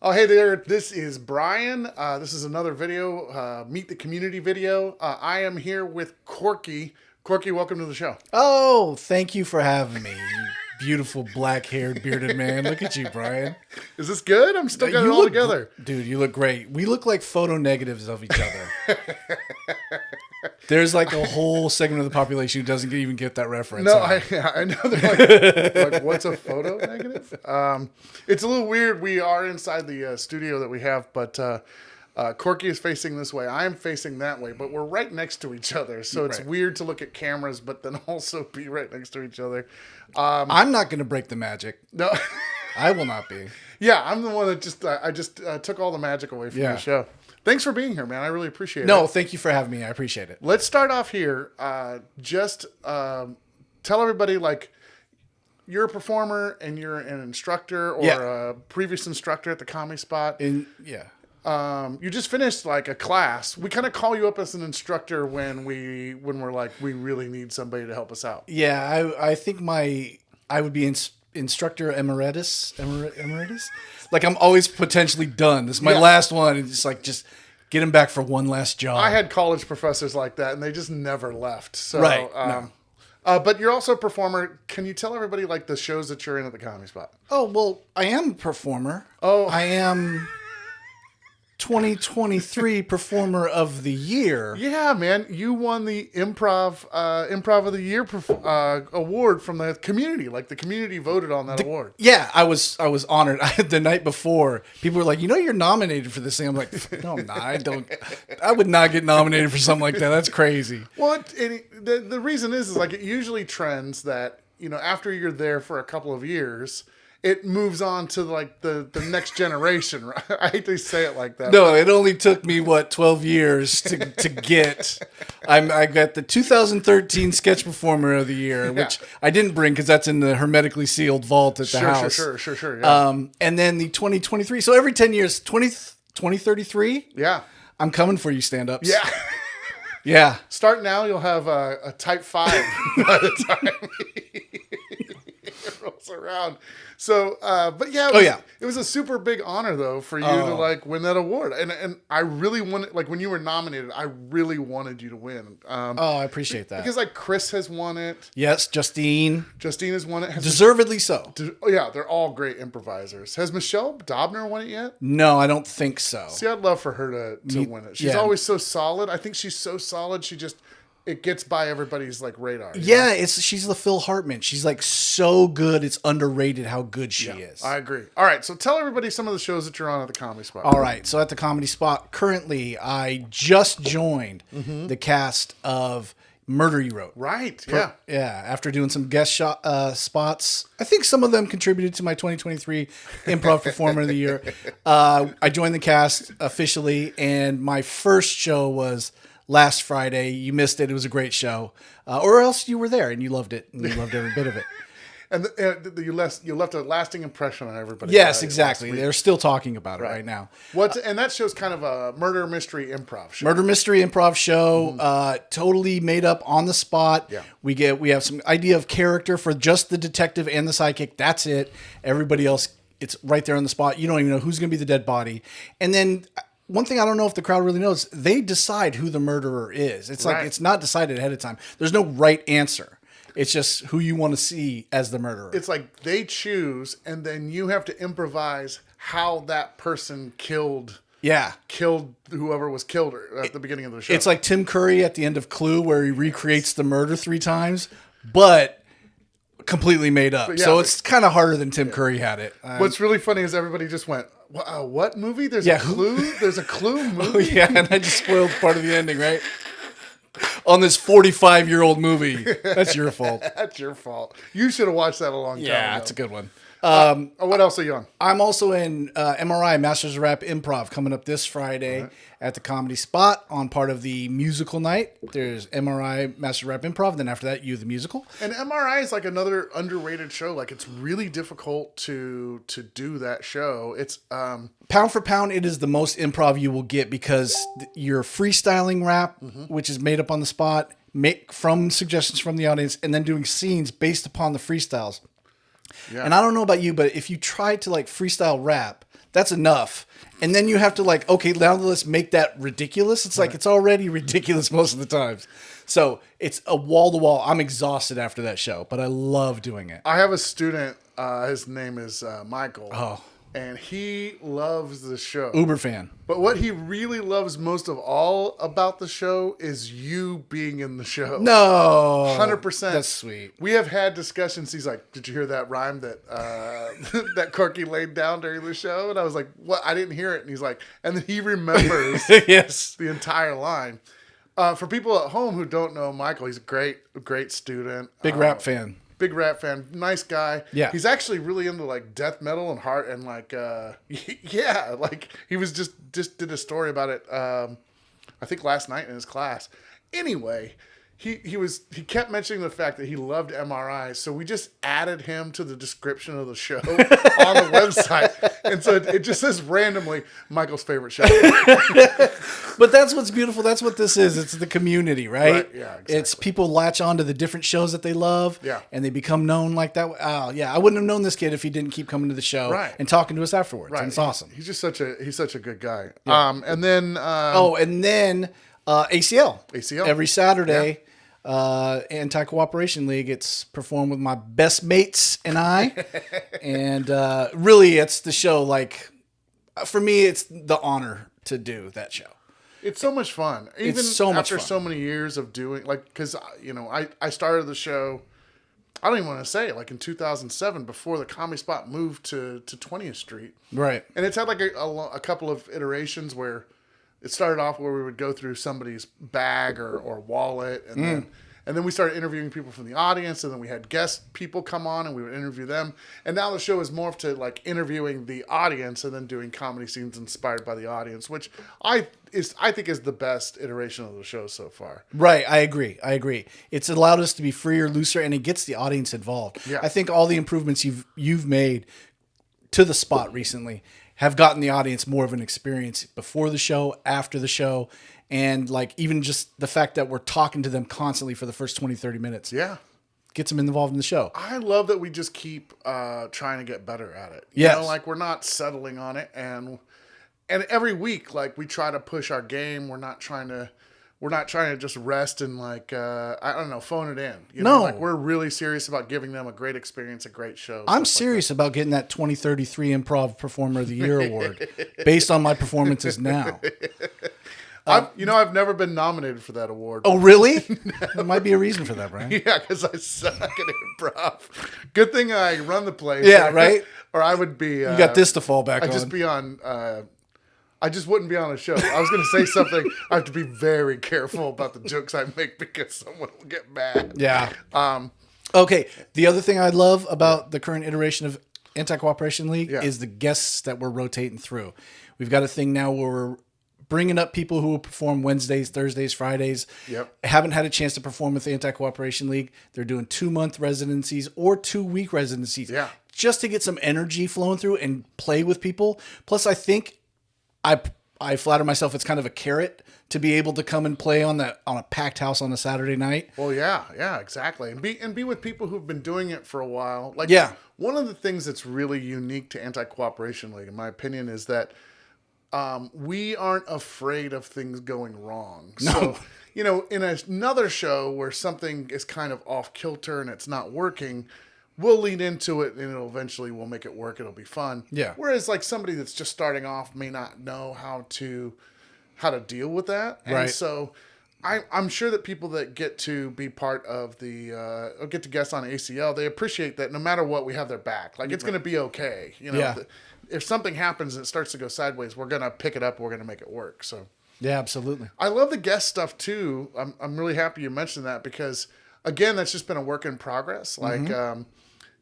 Oh, hey there. This is Brian. This is another video, Meet the Community video. I am here with Corky. Corky, welcome to the show. Oh, thank you for having me, you beautiful black-haired bearded man. Look at you, Brian. Is this good? I'm still got it all together. Dude, you look great. We look like photo negatives of each other. There's like a whole segment of the population who doesn't even get that reference. No, I know. They're like, what's a photo negative? It's a little weird. We are inside the studio that we have, but Corky is facing this way. I am facing that way, but we're right next to each other. So it's weird to look at cameras, but then also be right next to each other. I'm not going to break the magic. No, I will not be. Yeah, I'm the one that just took all the magic away from the show. Thanks for being here, man. I really appreciate it. No, thank you for having me. I appreciate it. Let's start off here. Just tell everybody, like, you're a performer and you're an instructor or a previous instructor at the Comedy Spot. You just finished like a class. We kind of call you up as an instructor when we're like, we really need somebody to help us out. Yeah, I think I would be instructor emeritus. Like, I'm always potentially done. This is my last one. It's just get him back for one last job. I had college professors like that, and they just never left. So, right. But you're also a performer. Can you tell everybody like the shows that you're in at the Comedy Spot? Oh, well, I am a performer. Oh, I am 2023 Performer of the Year. Yeah, man, you won the Improv of the Year award from the community. Like, the community voted on that award. Yeah, I was honored. The night before, people were like, you're nominated for this thing. I'm like, no, I'm not. I would not get nominated for something like that. That's crazy. Well, the reason is like, it usually trends that, after you're there for a couple of years, it moves on to like the next generation. Right? I hate to say it like that. No, it only took me 12 years to get. I got the 2013 Sketch Performer of the Year, which I didn't bring because that's in the hermetically sealed vault at the house. Sure. Yeah. And then the 2023. So every 10 years, 2033. Yeah, I'm coming for you, stand-ups. Yeah. Yeah. Start now. You'll have a type 5 by the time it rolls around. So, but it was a super big honor though for you to like win that award, and I really wanted, like, when you were nominated, I really wanted you to win. I appreciate that because like Chris has won it. Yes, Justine has won it, deservedly so. Yeah, they're all great improvisers. Has Michelle Dobner won it yet? No, I don't think so. See, I'd love for her to win it. She's always so solid. I think she's so solid. It gets by everybody's like radar. Yeah, she's the Phil Hartman. She's like so good. It's underrated how good she is. I agree. All right, so tell everybody some of the shows that you're on at the Comedy Spot. All right, so at the Comedy Spot, currently, I just joined the cast of Murder You Wrote. Right, Yeah, after doing some guest spots. I think some of them contributed to my 2023 Improv Performer of the Year. I joined the cast officially, and my first show was last Friday. You missed it. It was a great show. Or else you were there and you loved it. And you loved every bit of it. And you left a lasting impression on everybody. Yes, exactly. They're still talking about it right now. And that show's kind of a murder mystery improv show. Murder mystery improv show. Totally made up on the spot. Yeah. We have some idea of character for just the detective and the psychic. That's it. Everybody else, it's right there on the spot. You don't even know who's going to be the dead body. And then one thing I don't know if the crowd really knows, they decide who the murderer is. It's like, it's not decided ahead of time. There's no right answer. It's just who you want to see as the murderer. It's like they choose, and then you have to improvise how that person killed whoever was killed at the beginning of the show. It's like Tim Curry at the end of Clue, where he recreates the murder 3 times, but completely made up. So it's kind of harder than Tim Curry had it. What's really funny is everybody just went, what movie? There's a Clue? There's a Clue movie? Oh, yeah, and I just spoiled part of the ending, right? On this 45-year-old movie. That's your fault. That's your fault. You should have watched that a long time ago. Yeah, it's a good one. What else are you on? I'm also in MRI, Masters of Rap Improv, coming up this Friday at the Comedy Spot on part of the musical night. There's MRI, Masters of Rap Improv, then after that, You the Musical. And MRI is like another underrated show. Like, it's really difficult to do that show. It's pound for pound, it is the most improv you will get because you're freestyling rap, which is made up on the spot, make from suggestions from the audience, and then doing scenes based upon the freestyles. Yeah. And I don't know about you, but if you try to like freestyle rap, That's enough. And then you have to like, okay, now let's make that ridiculous. It's like, it's already ridiculous most of the times. So it's a wall to wall. I'm exhausted after that show, but I love doing it. I have a student, his name is Michael. Oh. And he loves the show. Uber fan. But what he really loves most of all about the show is you being in the show. No. 100%. That's sweet. We have had discussions. He's like, did you hear that rhyme that that Corky laid down during the show? And I was like, what? I didn't hear it. And he's like, and then he remembers yes. the entire line. For people at home who don't know Michael, he's a great student. Big rap fan. Big rap fan, nice guy. Yeah, he's actually really into like death metal and heart and like yeah, like he was just did a story about it. I think last night in his class. Anyway, he kept mentioning the fact that he loved MRIs, so we just added him to the description of the show on the website, and so it just says randomly Michael's favorite show. But that's what's beautiful. That's what this is. It's the community, right? Yeah, exactly. It's people latch on to the different shows that they love, and they become known like that. Oh, yeah. I wouldn't have known this kid if he didn't keep coming to the show and talking to us afterwards. Right. And it's awesome. He's just such a good guy. Yeah. And then ACL every Saturday. Anti-Cooperation League. It's performed with my best mates and I, and really, it's the show. Like for me, it's the honor to do that show. It's so much fun. Even after so many years of doing, like, because I started the show. I don't even want to say it, like in 2007, before the Comedy Spot moved to 20th Street. Right. And it's had like a couple of iterations where it started off where we would go through somebody's bag or wallet, and then we started interviewing people from the audience, and then we had guest people come on and we would interview them. And now the show is morphed to like interviewing the audience and then doing comedy scenes inspired by the audience, which I think is the best iteration of the show so far. Right, I agree. It's allowed us to be freer, looser, and it gets the audience involved. Yeah. I think all the improvements you've made to the spot recently have gotten the audience more of an experience before the show, after the show, and like even just the fact that we're talking to them constantly for the first 20, 30 minutes. Yeah. Gets them involved in the show. I love that we just keep trying to get better at it. You know, like we're not settling on it, and every week, like we try to push our game. We're not trying to just rest and like I don't know, phone it in. You know, like we're really serious about giving them a great experience, a great show. I'm serious about getting that 2033 Improv Performer of the Year award based on my performances now. I've never been nominated for that award. Oh, really? There might be a reason for that, Brian. Yeah, because I suck at improv. Good thing I run the place. Yeah, right? Or I would be... you got this to fall back on. I'd just be on... I just wouldn't be on a show. I was going to say something. I have to be very careful about the jokes I make because someone will get mad. Yeah. Okay, the other thing I love about the current iteration of Anti-Cooperation League is the guests that we're rotating through. We've got a thing now where we're bringing up people who will perform Wednesdays, Thursdays, Fridays. Yep. Haven't had a chance to perform with the Anti-Cooperation League. They're doing 2-month residencies or 2-week residencies. Yeah. Just to get some energy flowing through and play with people. Plus, I think I flatter myself it's kind of a carrot to be able to come and play on a packed house on a Saturday night. Well, yeah, exactly. And be with people who've been doing it for a while. Like one of the things that's really unique to Anti-Cooperation League, in my opinion, is that we aren't afraid of things going wrong. No. So, in another show where something is kind of off kilter and it's not working, we'll lean into it and we'll make it work. It'll be fun. Yeah. Whereas like somebody that's just starting off may not know how to deal with that. And right. So I'm sure that people that get to be part of the, or get to guest on ACL, they appreciate that no matter what, we have their back. Like it's going to be okay. If something happens and it starts to go sideways, we're going to pick it up. We're going to make it work. So yeah, absolutely. I love the guest stuff too. I'm really happy you mentioned that because again, that's just been a work in progress. Like,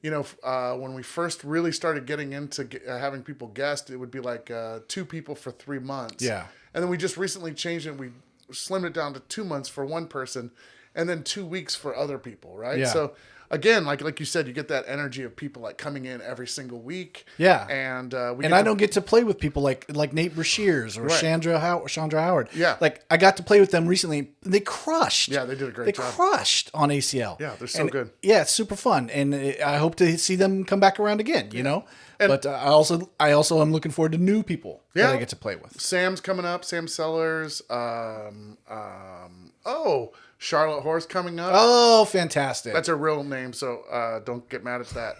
when we first really started getting into having people guest, it would be like 2 people for 3 months. Yeah. And then we just recently changed it. We slimmed it down to 2 months for one person and then 2 weeks for other people. Right. Yeah. So again, like you said, you get that energy of people like coming in every single week. Yeah. And I don't get to play with people like Nate Brashears or Chandra Howard. Yeah. Like I got to play with them recently. They crushed. Yeah, they did a great job. They crushed on ACL. Yeah, they're so good. Yeah, it's super fun, and I hope to see them come back around again. You know, but I also am looking forward to new people that I get to play with. Sam's coming up. Sam Sellers. Charlotte Horse coming up. Oh, fantastic! That's her real name, so don't get mad at that.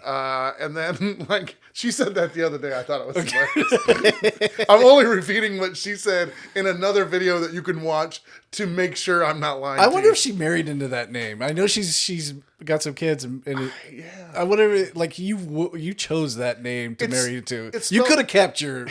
And then, like, she said that the other day. I thought it was hilarious. I'm only repeating what she said in another video that you can watch to make sure I'm not lying. I wonder if she married into that name. I know she's got some kids, and I wonder, like, you chose that name to marry into. You could have kept your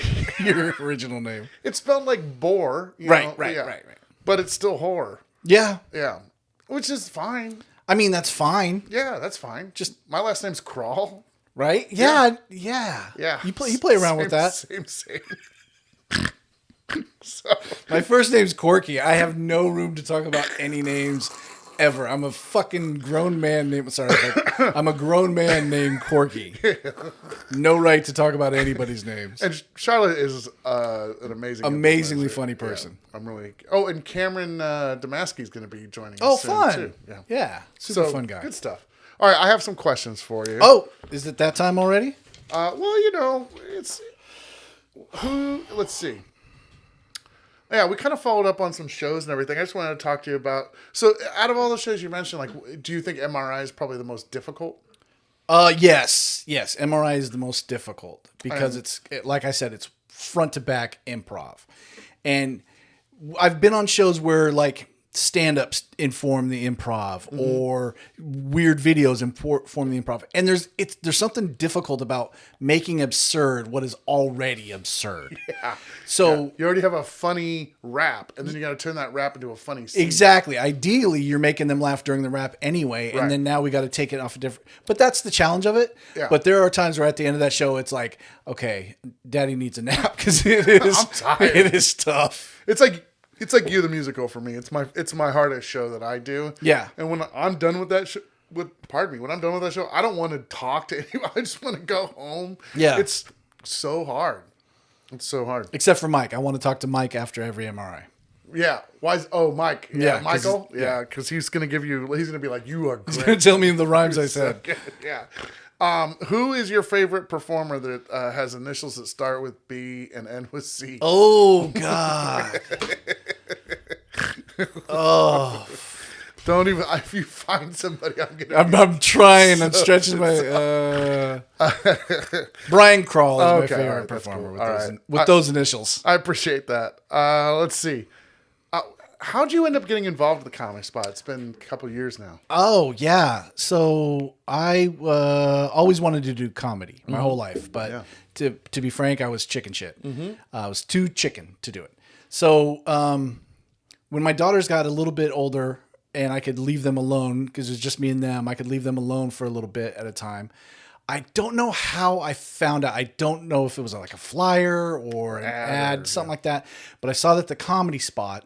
original name. It's spelled like boar, right. But it's still whore. Yeah. Yeah. Which is fine. I mean, that's fine. Yeah, that's fine. Just my last name's Crall. Right? Yeah. You play around with that. Same. So. My first name's Corky. I have no room to talk about any names ever. I'm a fucking grown man named... Sorry. I'm a grown man named Corky. No right to talk about anybody's names. And Charlotte is an amazingly funny person. Yeah, I'm really... Oh, and Cameron Damaski is going to be joining us soon, fun. too. Yeah. Super fun guy. Good stuff. All right, I have some questions for you. Oh, is it that time already? Well, it's... Let's see. Yeah, we kind of followed up on some shows and everything. I just wanted to talk to you about... So, out of all the shows you mentioned, like, do you think MRI is probably the most difficult? Yes. MRI is the most difficult because like I said, it's front to back improv. And I've been on shows where, like, stand-ups inform the improv or weird videos inform the improv. And there's something difficult about making absurd what is already absurd. Yeah. So you already have a funny rap, and then you got to turn that rap into a funny scene. Exactly. Ideally, you're making them laugh during the rap anyway, and then now we got to take it off a different... But that's the challenge of it. Yeah. But there are times where at the end of that show, it's like, okay, Daddy needs a nap because I'm tired. It is tough. It's like You the Musical for me. It's my hardest show that I do. Yeah. And when I'm done with that when I'm done with that show, I don't want to talk to anyone. I just want to go home. Yeah. It's so hard. It's so hard. Except for Mike. I want to talk to Mike after every MRI. Yeah. Mike. Yeah. Michael. Yeah. Because he's going to be like, you are great. He's going to tell me the rhymes I said. So yeah. Who is your favorite performer that has initials that start with B and end with C? Oh, God. Oh. Don't even... If you find somebody, I'm trying. I'm stretching my... Brian Crall is my favorite performer cool. with those initials. I appreciate that. Let's see. How'd you end up getting involved with the Comedy Spot? It's been a couple of years now. Oh, yeah. So I always wanted to do comedy my whole life. But to be frank, I was chicken shit. I was too chicken to do it. So when my daughters got a little bit older and I could leave them alone because it was just me and them, I could leave them alone for a little bit at a time. I don't know how I found out. I don't know if it was like a flyer or an ad, something like that. But I saw that the Comedy Spot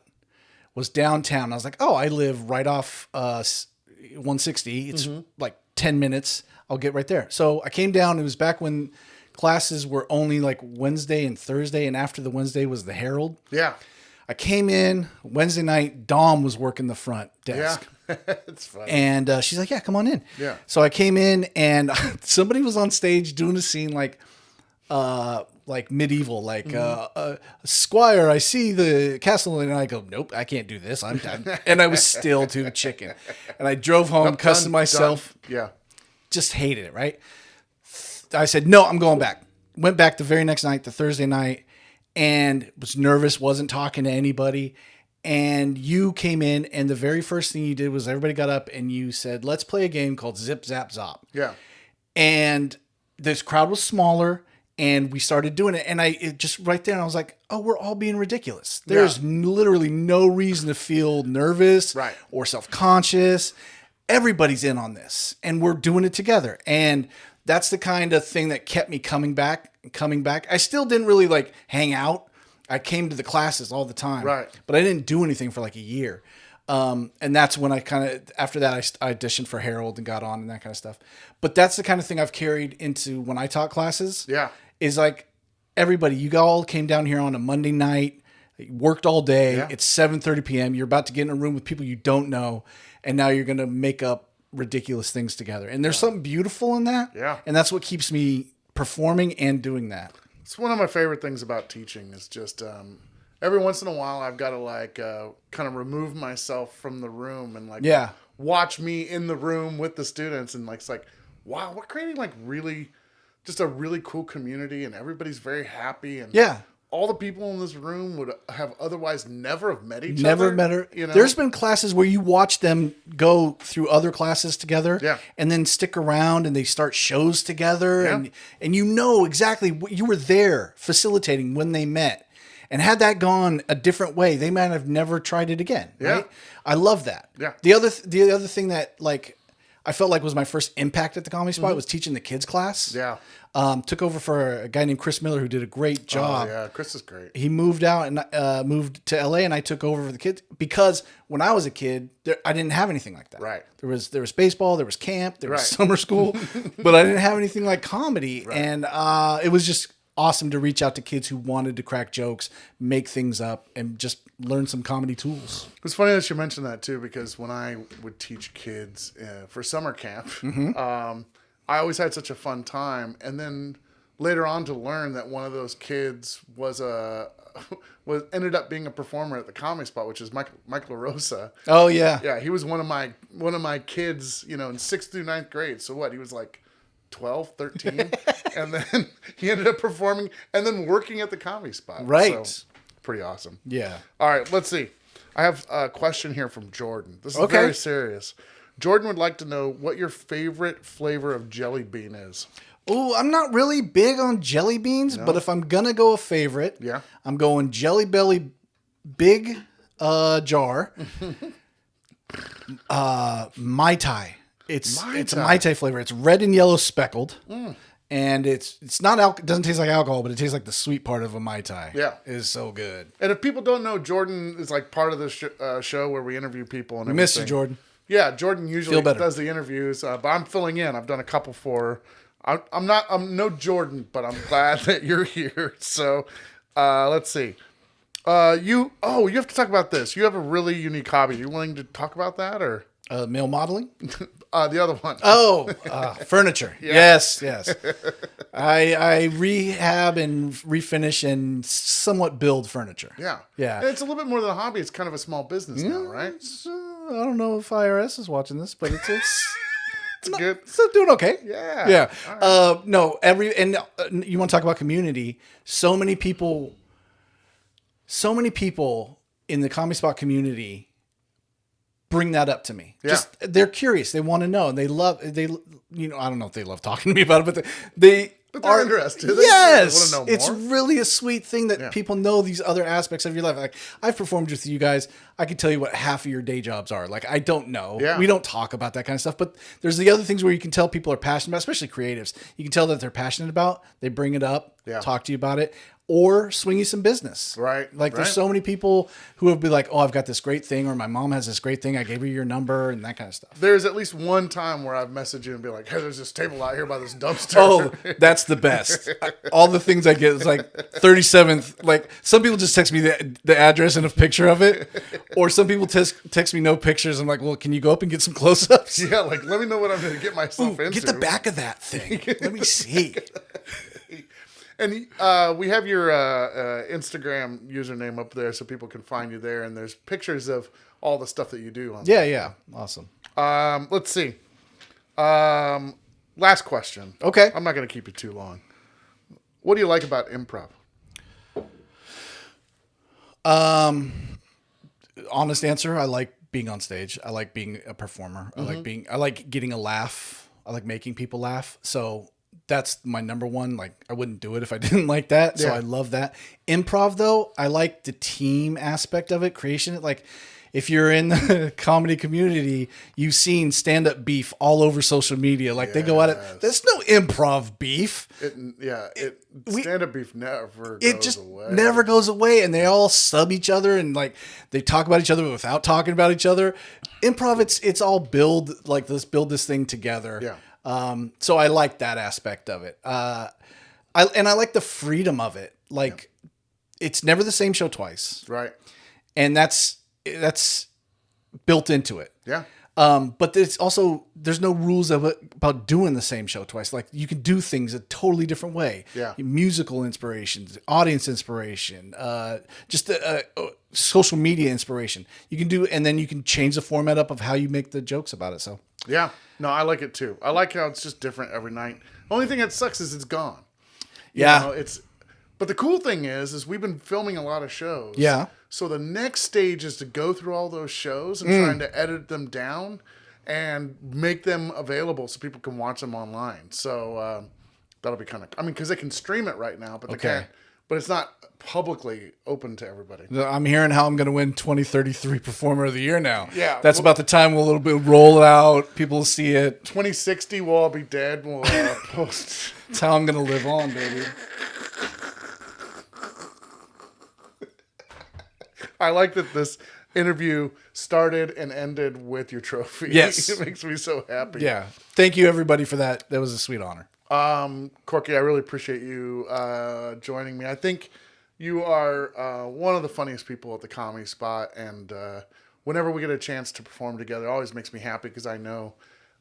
was downtown. I was like, oh, I live right off 160. It's like 10 minutes. I'll get right there. So I came down. It was back when classes were only like Wednesday and Thursday, and after the Wednesday was the Herald. Yeah. I came in Wednesday night. Dom was working the front desk. Yeah. It's funny. And she's like, yeah, come on in. Yeah. So I came in, and somebody was on stage doing a scene like medieval, like Squire, I see the castle, and I go, nope, I can't do this. I'm done. And I was still too chicken. And I drove home, cussing myself. Done. Yeah. Just hated it, right? I said, no, I'm going back. Went back the very next night, the Thursday night, and was nervous, wasn't talking to anybody. And you came in, and the very first thing you did was everybody got up, and you said, let's play a game called Zip, Zap, Zop. Yeah. And this crowd was smaller, and we started doing it. And it just right there, I was like, oh, we're all being ridiculous. There's literally no reason to feel nervous or self-conscious. Everybody's in on this, and we're doing it together. And that's the kind of thing that kept me coming back. I still didn't really like hang out. I came to the classes all the time, right? But I didn't do anything for like a year. And that's when I after that, I auditioned for Harold and got on and that kind of stuff. But that's the kind of thing I've carried into when I taught classes. Yeah. Is like, everybody, you all came down here on a Monday night, worked all day. Yeah. It's 7:30 p.m. You're about to get in a room with people you don't know. And now you're going to make up ridiculous things together. And there's something beautiful in that. Yeah. And that's what keeps me performing and doing that. It's one of my favorite things about teaching is just every once in a while I've got to kind of remove myself from the room and watch me in the room with the students, and it's like, wow, we're creating just a really cool community, and everybody's very happy, and all the people in this room would have otherwise never have met each other. Never met her. You know? There's been classes where you watch them go through other classes together, and then stick around and they start shows together, and you know exactly what you were there facilitating when they met. And had that gone a different way, they might have never tried it again. Right? I love that. Yeah. The other thing that I felt like was my first impact at the Comedy Spot was teaching the kids class. Yeah. Took over for a guy named Chris Miller who did a great job. Oh, yeah. Chris is great. He moved out and moved to LA, and I took over for the kids because when I was a kid, I didn't have anything like that. Right. There was baseball, there was camp, there was summer school, but I didn't have anything like comedy. Right. And it was just awesome to reach out to kids who wanted to crack jokes, make things up, and just learn some comedy tools. It's funny that you mentioned that too, because when I would teach kids for summer camp, I always had such a fun time. And then later on to learn that one of those kids ended up being a performer at the Comedy Spot, which is Mike LaRosa. Oh yeah. Yeah. He was one of my kids, in 6th through 9th grade. So what? He was like 12, 13. And then he ended up performing and then working at the Comedy Spot. Right. So, pretty awesome. Yeah. All right, let's see. I have a question here from Jordan. This is very serious. Jordan would like to know what your favorite flavor of jelly bean is. Oh, I'm not really big on jelly beans, but if I'm going to go a favorite, I'm going Jelly Belly big jar. Mai Tai. It's a Mai Tai flavor. It's red and yellow speckled. And it's not it doesn't taste like alcohol, but it tastes like the sweet part of a Mai Tai. Yeah. It is so good. And if people don't know, Jordan is like part of the show where we interview people and everything. Miss you, Jordan. Yeah, Jordan usually does the interviews, but I'm filling in. I've done a couple for her. I'm no Jordan, but I'm glad that you're here. So let's see. You have to talk about this. You have a really unique hobby. Are you willing to talk about that, or male modeling? The other one. Furniture. Yes. I rehab and refinish and somewhat build furniture. Yeah. Yeah. And it's a little bit more than a hobby. It's kind of a small business now, right? I don't know if IRS is watching this, but it's it's good. It's doing okay. Yeah. Yeah. Right. No, you want to talk about community? So many people in the Comedy Spot community bring that up to me. Yeah. Just they're curious. They want to know. And I don't know if they love talking to me about it, but they're interested. Yes. They want to know it's more. really a sweet thing that people know these other aspects of your life. Like, I've performed with you guys. I can tell you what half of your day jobs are. Like, I don't know. Yeah. We don't talk about that kind of stuff, but there's the other things where you can tell people are passionate about, especially creatives. You can tell that they're passionate about, they bring it up, talk to you about it, or swing you some business. Right. Like, there's so many people who would be like, oh, I've got this great thing, or my mom has this great thing. I gave her your number, and that kind of stuff. There's at least one time where I've messaged you and be like, hey, there's this table out here by this dumpster. Oh, that's the best. All the things I get is like 37th. Like, some people just text me the address and a picture of it. Or some people text me no pictures. I'm like, well, can you go up and get some close-ups? Yeah, like, let me know what I'm going to get myself into. Get the back of that thing. Let me see. And we have your Instagram username up there so people can find you there. And there's pictures of all the stuff that you do on there. Yeah. Awesome. Let's see. Last question. Okay. I'm not going to keep you too long. What do you like about improv? Honest answer, I like being on stage. I like being a performer. I like getting a laugh. I like making people laugh. So that's my number one. Like, I wouldn't do it if I didn't like that. So I love that. Improv, though, I like the team aspect of it, creation. Like, if you're in the comedy community, you've seen stand-up beef all over social media. Like they go at it. There's no improv beef. Stand-up beef never never goes away. And they all sub each other and like they talk about each other without talking about each other. Improv, it's all build, like let's build this thing together. Yeah. So I like that aspect of it. I like the freedom of it. Like it's never the same show twice. Right. And that's built into it. Yeah. But it's also, there's no rules about doing the same show twice. Like you can do things a totally different way. Yeah. Musical inspirations, audience inspiration, just social media inspiration. You can do, and then you can change the format up of how you make the jokes about it. So yeah, no, I like it too. I like how it's just different every night. Only thing that sucks is it's gone. Yeah. But the cool thing is we've been filming a lot of shows. Yeah. So the next stage is to go through all those shows and trying to edit them down and make them available so people can watch them online. So that'll be kind of, because they can stream it right now, but they can't. But it's not publicly open to everybody. I'm hearing how I'm going to win 2033 Performer of the Year now. Yeah. That's about the time we'll a little bit roll it out. People will see it. 2060, we'll all be dead. We'll post. That's how I'm going to live on, baby. I like that this interview started and ended with your trophy. Yes. It makes me so happy. Yeah. Thank you, everybody, for that. That was a sweet honor. Corky, I really appreciate you joining me. I think you are one of the funniest people at the Comedy Spot, and whenever we get a chance to perform together, it always makes me happy because I know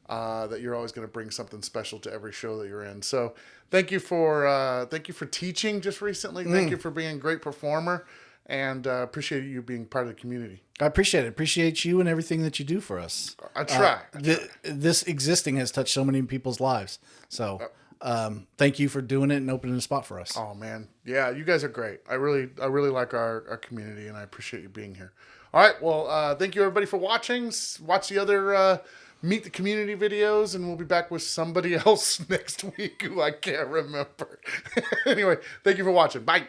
that you're always going to bring something special to every show that you're in. So thank you for teaching just recently. Thank you for being a great performer. And appreciate you being part of the community. I appreciate it. Appreciate you and everything that you do for us. I try. This existing has touched so many people's lives. So thank you for doing it and opening a spot for us. Oh, man. Yeah, you guys are great. I really like our community, and I appreciate you being here. All right. Well, thank you, everybody, for watching. Watch the other Meet the Community videos, and we'll be back with somebody else next week who I can't remember. Anyway, thank you for watching. Bye.